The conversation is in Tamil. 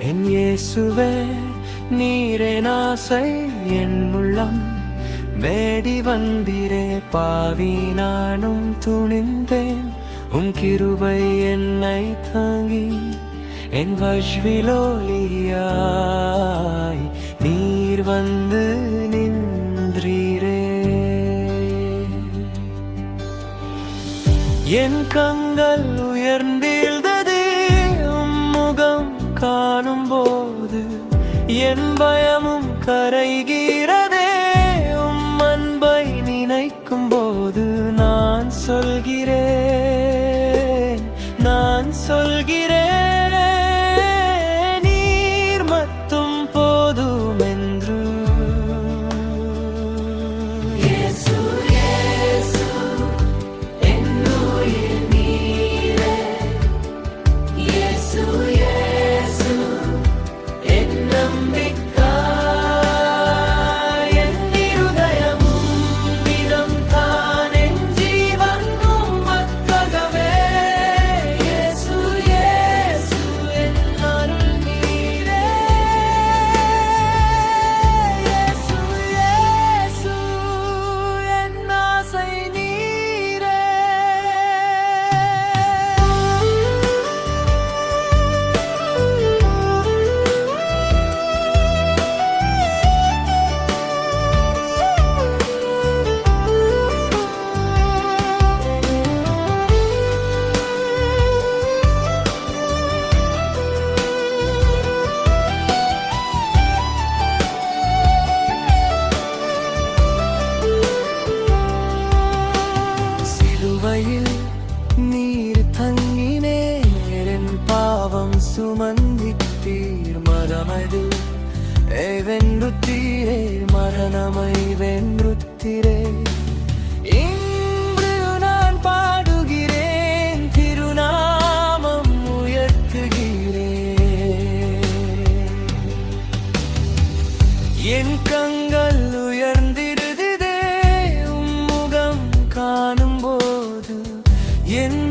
என் இயேசுவே நீரே ஆசை என் உள்ளம் மேடி வந்திரே பாவி நானும் துணிந்தேன் கிருபை என்னை தாங்கி என் வஷ்விலோலியாய் நீர் வந்து நின்றீரே என் கண்கள் உயர்ந்தீழ்ந்ததே முகம் காணும் போது என் பயமும் கரைகிறதே அன்பை நினைக்கும் போது நான் சொல்கிறேன் நீர் மட்டும் போதும் என்று இயேசு இயேசு என்னுயிர் நீரே இயேசு இயேசு என் நம்பிக்கை என் இருதயமும் இதம் தான் என் ஜீவன் உமக்காகவே இயேசு இயேசு என் அருள் நீரே இயேசு இயேசு என் ஆசை நீரே சிலுவையில் நீர் தங்கினேன் பாவம் சுமந்தித்தீர் மரமது வென்றுத்தீரே மரணமை வென்றுத்தீரே இன்று நான் பாடுகிறேன் திருநாமம் உயர்த்துகிறேன் என் கண்கள் உயர்ந்திருதே முகம் காணும் போது என்